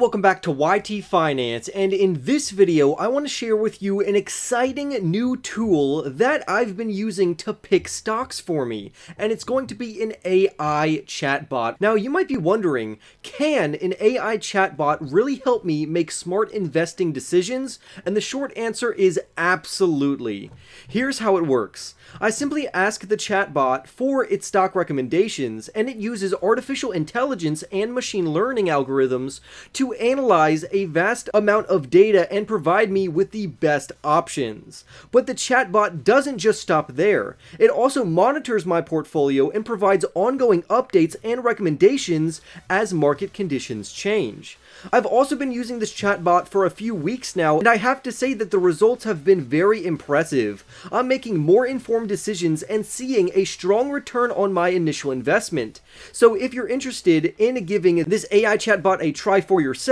welcome back to YT Finance, and in this video I want to share with you an exciting new tool that I've been using to pick stocks for me, and it's going to be an AI chatbot. Now you might be wondering, can an AI chatbot really help me make smart investing decisions? And the short answer is absolutely. Here's how it works. I simply ask the chatbot for its stock recommendations, and it uses artificial intelligence and machine learning algorithms to analyze a vast amount of data and provide me with the best options. But the chatbot doesn't just stop there. It also monitors my portfolio and provides ongoing updates and recommendations as market conditions change. I've also been using this chatbot for a few weeks now, and I have to say that the results have been very impressive. I'm making more informed decisions and seeing a strong return on my initial investment. So if you're interested in giving this AI chatbot a try for yourself,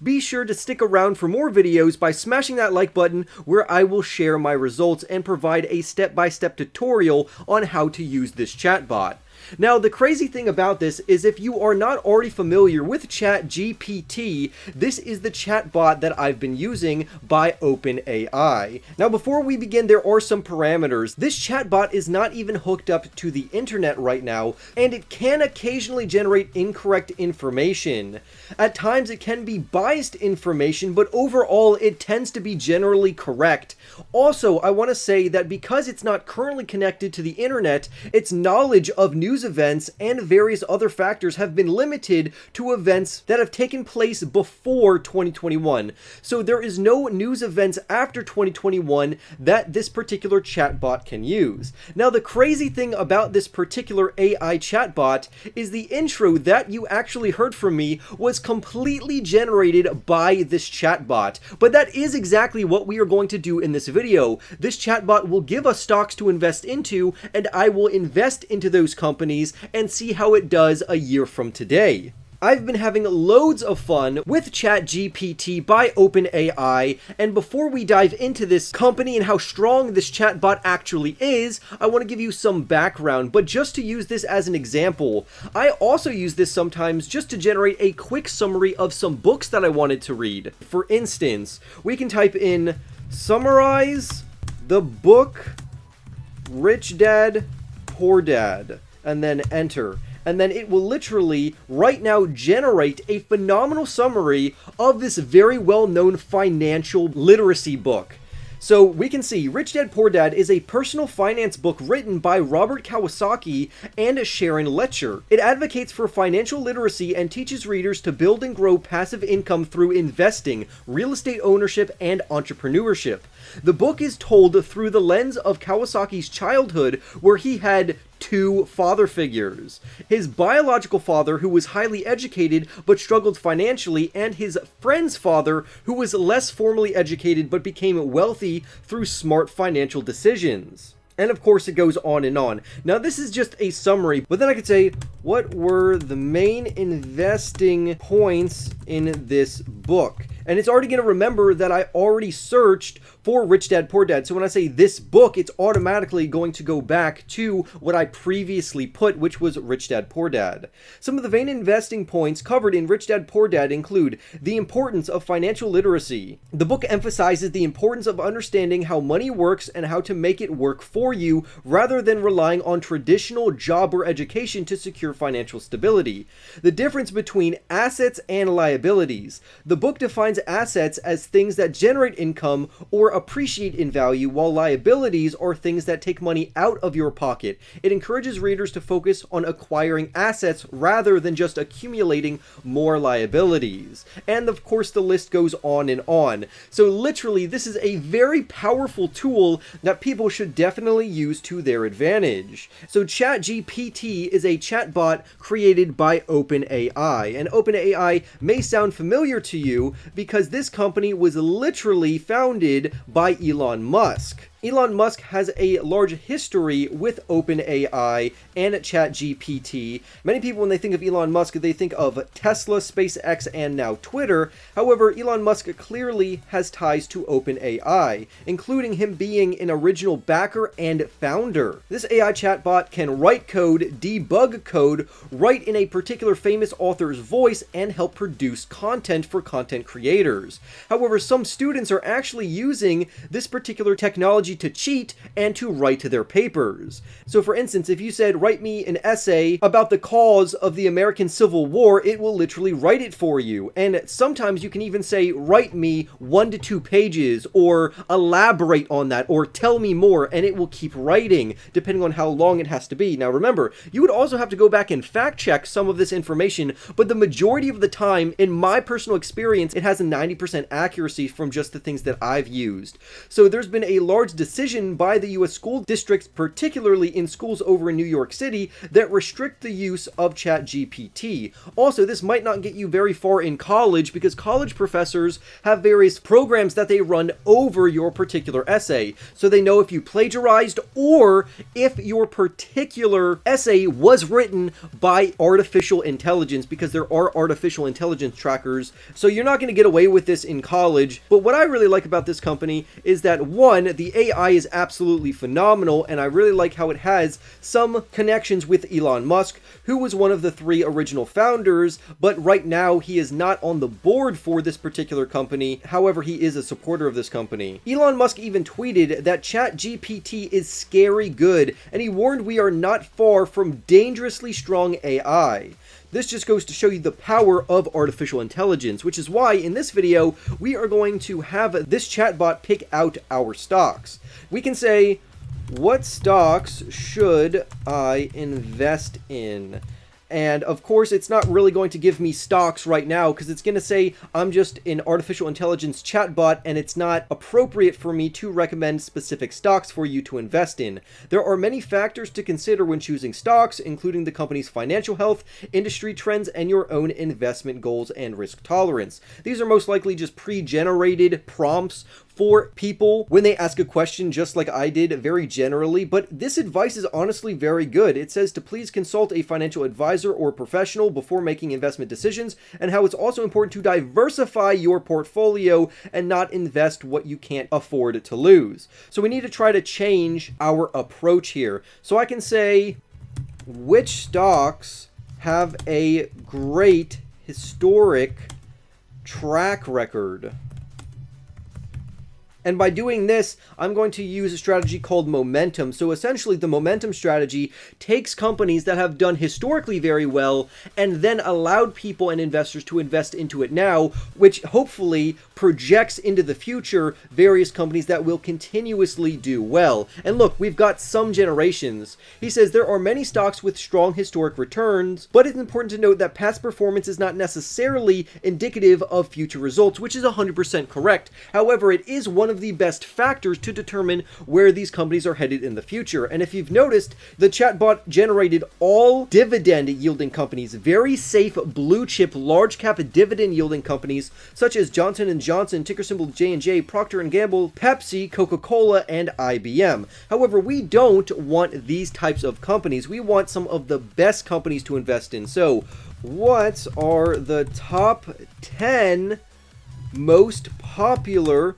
be sure to stick around for more videos by smashing that like button, where I will share my results and provide a step-by-step tutorial on how to use this chatbot. Now, the crazy thing about this is if you are not already familiar with ChatGPT, this is the chatbot that I've been using by OpenAI. Now, before we begin, there are some parameters. This chatbot is not even hooked up to the internet right now, and it can occasionally generate incorrect information. At times, it can be biased information, but overall, it tends to be generally correct. Also, I want to say that because it's not currently connected to the internet, its knowledge of news events and various other factors have been limited to events that have taken place before 2021. So there is no news events after 2021 that this particular chatbot can use. Now, the crazy thing about this particular AI chatbot is the intro that you actually heard from me was completely generated by this chatbot. But that is exactly what we are going to do in this video. This chatbot will give us stocks to invest into, and I will invest into those companies and see how it does a year from today. I've been having loads of fun with ChatGPT by OpenAI, and before we dive into this company and how strong this chatbot actually is, I want to give you some background. But just to use this as an example, I also use this sometimes just to generate a quick summary of some books that I wanted to read. For instance, we can type in summarize the book Rich Dad, Poor Dad, and then enter. And then it will literally right now generate a phenomenal summary of this very well-known financial literacy book. So we can see Rich Dad Poor Dad is a personal finance book written by Robert Kiyosaki and Sharon Lechter. It advocates for financial literacy and teaches readers to build and grow passive income through investing, real estate ownership, and entrepreneurship. The book is told through the lens of Kiyosaki's childhood, where he had two father figures. His biological father, who was highly educated but struggled financially, and his friend's father, who was less formally educated but became wealthy through smart financial decisions. And of course, it goes on and on. Now, this is just a summary, but then I could say, what were the main investing points in this book? And it's already going to remember that I already searched for Rich Dad Poor Dad. So when I say this book, it's automatically going to go back to what I previously put, which was Rich Dad Poor Dad. Some of the main investing points covered in Rich Dad Poor Dad include the importance of financial literacy. The book emphasizes the importance of understanding how money works and how to make it work for you, rather than relying on traditional job or education to secure financial stability. The difference between assets and liabilities. The book defines assets as things that generate income or appreciate in value, while liabilities are things that take money out of your pocket. It encourages readers to focus on acquiring assets rather than just accumulating more liabilities. And of course, the list goes on and on. So literally, this is a very powerful tool that people should definitely use to their advantage. So ChatGPT is a chatbot created by OpenAI, and OpenAI may sound familiar to you because this company was literally founded by Elon Musk. Elon Musk has a large history with OpenAI and ChatGPT. Many people, when they think of Elon Musk, they think of Tesla, SpaceX, and now Twitter. However, Elon Musk clearly has ties to OpenAI, including him being an original backer and founder. This AI chatbot can write code, debug code, write in a particular famous author's voice, and help produce content for content creators. However, some students are actually using this particular technology to cheat and to write their papers. So for instance, if you said, write me an essay about the cause of the American Civil War, it will literally write it for you. And sometimes you can even say, write me 1 to 2 pages, or elaborate on that, or tell me more, and it will keep writing, depending on how long it has to be. Now remember, you would also have to go back and fact check some of this information, but the majority of the time, in my personal experience, it has a 90% accuracy from just the things that I've used. So there's been a large decision by the US school districts, particularly in schools over in New York City, that restrict the use of ChatGPT. Also, this might not get you very far in college, because college professors have various programs that they run over your particular essay. So they know if you plagiarized, or if your particular essay was written by artificial intelligence, because there are artificial intelligence trackers. So you're not going to get away with this in college. But what I really like about this company is that, one, the AI is absolutely phenomenal, and I really like how it has some connections with Elon Musk, who was one of the 3 original founders, but right now he is not on the board for this particular company. However, he is a supporter of this company. Elon Musk even tweeted that ChatGPT is scary good, and he warned we are not far from dangerously strong AI. This just goes to show you the power of artificial intelligence, which is why in this video, we are going to have this chatbot pick out our stocks. We can say, what stocks should I invest in? And of course, it's not really going to give me stocks right now, because it's going to say I'm just an artificial intelligence chatbot, and it's not appropriate for me to recommend specific stocks for you to invest in. There are many factors to consider when choosing stocks, including the company's financial health, industry trends, and your own investment goals and risk tolerance. These are most likely just pre-generated prompts for people when they ask a question, just like I did very generally, but this advice is honestly very good. It says to please consult a financial advisor or professional before making investment decisions, and how it's also important to diversify your portfolio and not invest what you can't afford to lose. So we need to try to change our approach here. So I can say, which stocks have a great historic track record? And by doing this, I'm going to use a strategy called momentum. So essentially, the momentum strategy takes companies that have done historically very well and then allowed people and investors to invest into it now, which hopefully projects into the future various companies that will continuously do well. And look, we've got some generations. He says there are many stocks with strong historic returns, but it's important to note that past performance is not necessarily indicative of future results, which is 100% correct. However, it is one of the best factors to determine where these companies are headed in the future. And if you've noticed, the chatbot generated all dividend yielding companies, very safe blue chip large cap dividend yielding companies such as Johnson & Johnson, ticker symbol J&J, Procter & Gamble, Pepsi, Coca-Cola, and IBM. However, we don't want these types of companies. We want some of the best companies to invest in. So what are the top 10 most popular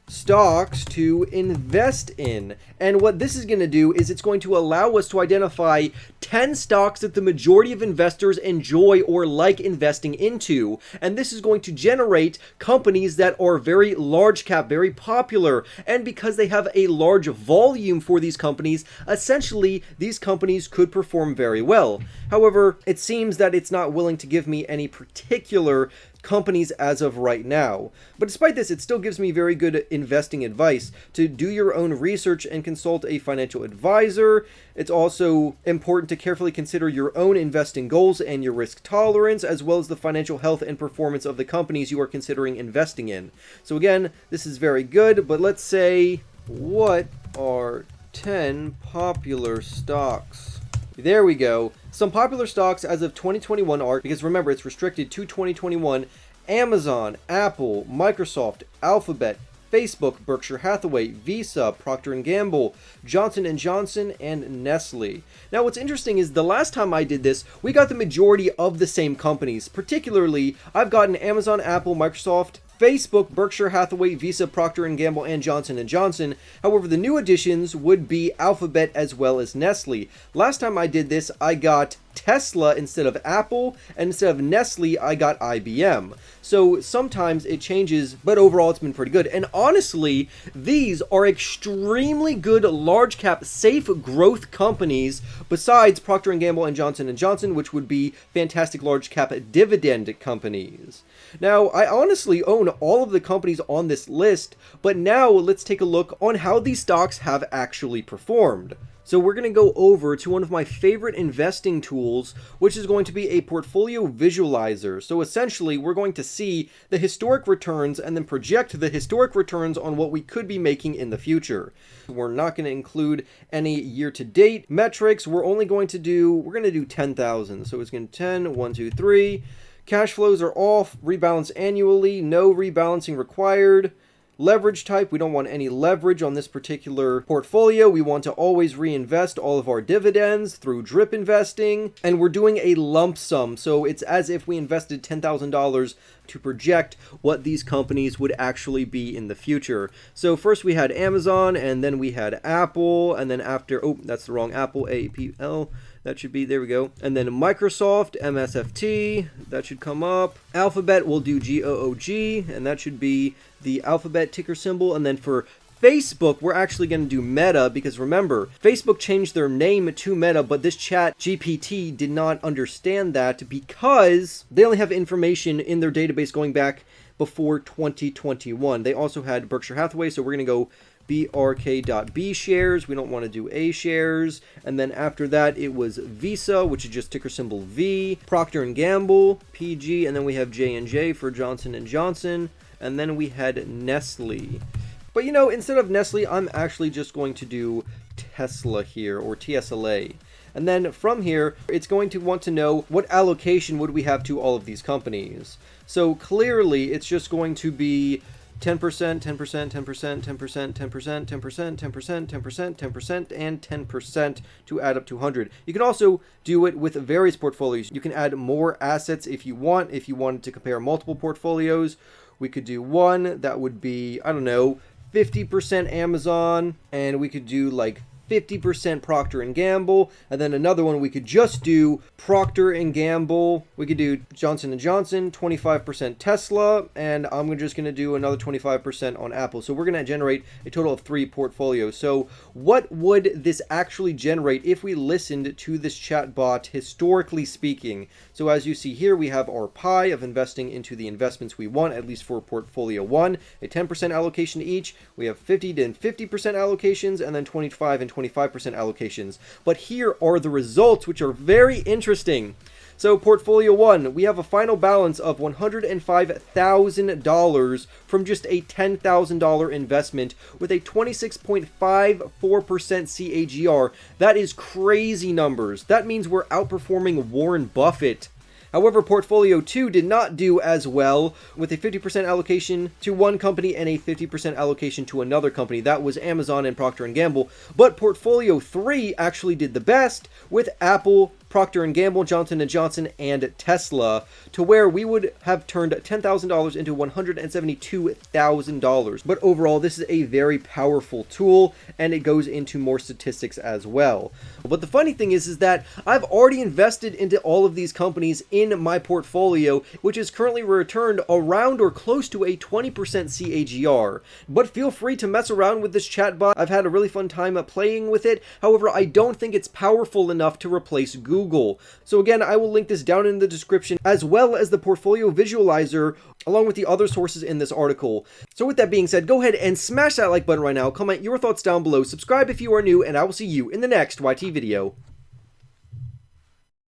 stocks to invest in? And what this is going to do is it's going to allow us to identify 10 stocks that the majority of investors enjoy or like investing into. And this is going to generate companies that are very large cap, very popular. And because they have a large volume for these companies, essentially these companies could perform very well. However, it seems that it's not willing to give me any particular companies as of right now. But despite this, it still gives me very good investing advice to do your own research and consult a financial advisor. It's also important to carefully consider your own investing goals and your risk tolerance, as well as the financial health and performance of the companies you are considering investing in. So again, this is very good, but let's say, what are 10 popular stocks? There we go. Some popular stocks as of 2021 are, because remember, it's restricted to 2021, Amazon, Apple, Microsoft, Alphabet, Facebook, Berkshire Hathaway, Visa, Procter & Gamble, Johnson & Johnson, and Nestle. Now what's interesting is the last time I did this, we got the majority of the same companies. Particularly, I've gotten Amazon, Apple, Microsoft, Facebook, Berkshire Hathaway, Visa, Procter & Gamble, and Johnson & Johnson. However, the new additions would be Alphabet as well as Nestle. Last time I did this, I got Tesla instead of Apple, and instead of Nestle, I got IBM. So sometimes it changes, but overall it's been pretty good. And honestly, these are extremely good large cap safe growth companies besides Procter & Gamble and Johnson & Johnson, which would be fantastic large cap dividend companies. Now, I honestly own all of the companies on this list, but now let's take a look on how these stocks have actually performed. So we're going to go over to one of my favorite investing tools, which is going to be a portfolio visualizer. So essentially, we're going to see the historic returns and then project the historic returns on what we could be making in the future. We're not going to include any year-to-date metrics. We're going to do 10,000. So it's going to 10, 1, 2, 3. Cash flows are off, rebalance annually, no rebalancing required. Leverage type, we don't want any leverage on this particular portfolio. We want to always reinvest all of our dividends through drip investing. And we're doing a lump sum, so it's as if we invested $10,000 to project what these companies would actually be in the future. So first we had Amazon, and then we had Apple, and then after, oh, that's the wrong Apple, APL. That should be, there we go. And then Microsoft, MSFT, that should come up. Alphabet, we'll do GOOG, and that should be the Alphabet ticker symbol. And then for Facebook, we're actually going to do Meta, because remember, Facebook changed their name to Meta, but this ChatGPT did not understand that because they only have information in their database going back before 2021. They also had Berkshire Hathaway, so we're going to go BRK.B shares. We don't want to do A shares. And then after that, it was Visa, which is just ticker symbol V, Procter & Gamble, PG, and then we have J&J for Johnson & Johnson, and then we had Nestle. But you know, instead of Nestle, I'm actually just going to do Tesla here, or TSLA. And then from here, it's going to want to know what allocation would we have to all of these companies. So clearly, it's just going to be 10%, 10%, 10%, 10%, 10%, 10%, 10%, 10%, 10%, 10%, and 10% to add up to 100. You can also do it with various portfolios. You can add more assets if you want. If you wanted to compare multiple portfolios, we could do one that would be, I don't know, 50% Amazon, and we could do like 50% Procter & Gamble, and then another one we could just do Procter & Gamble. We could do Johnson & Johnson, 25% Tesla, and I'm just going to do another 25% on Apple. So we're going to generate a total of 3 portfolios. So what would this actually generate if we listened to this chatbot, historically speaking? So as you see here, we have our pie of investing into the investments we want, at least for portfolio 1, a 10% allocation to each. We have 50 to 50% allocations, and then 25 and 25% allocations. But here are the results, which are very interesting. So portfolio 1, we have a final balance of $105,000 from just a $10,000 investment with a 26.54% CAGR. That is crazy numbers. That means we're outperforming Warren Buffett. However, Portfolio 2 did not do as well, with a 50% allocation to one company and a 50% allocation to another company. That was Amazon and Procter & Gamble. But Portfolio 3 actually did the best, with Apple, Procter & Gamble, Johnson & Johnson, and Tesla, to where we would have turned $10,000 into $172,000. But overall, this is a very powerful tool, and it goes into more statistics as well. But the funny thing is that I've already invested into all of these companies in my portfolio, which is currently returned around or close to a 20% CAGR. But feel free to mess around with this chatbot. I've had a really fun time playing with it. However, I don't think it's powerful enough to replace Google. So again, I will link this down in the description, as well as the portfolio visualizer, along with the other sources in this article. So with that being said, go ahead and smash that like button right now, comment your thoughts down below, subscribe if you are new, and I will see you in the next YT video.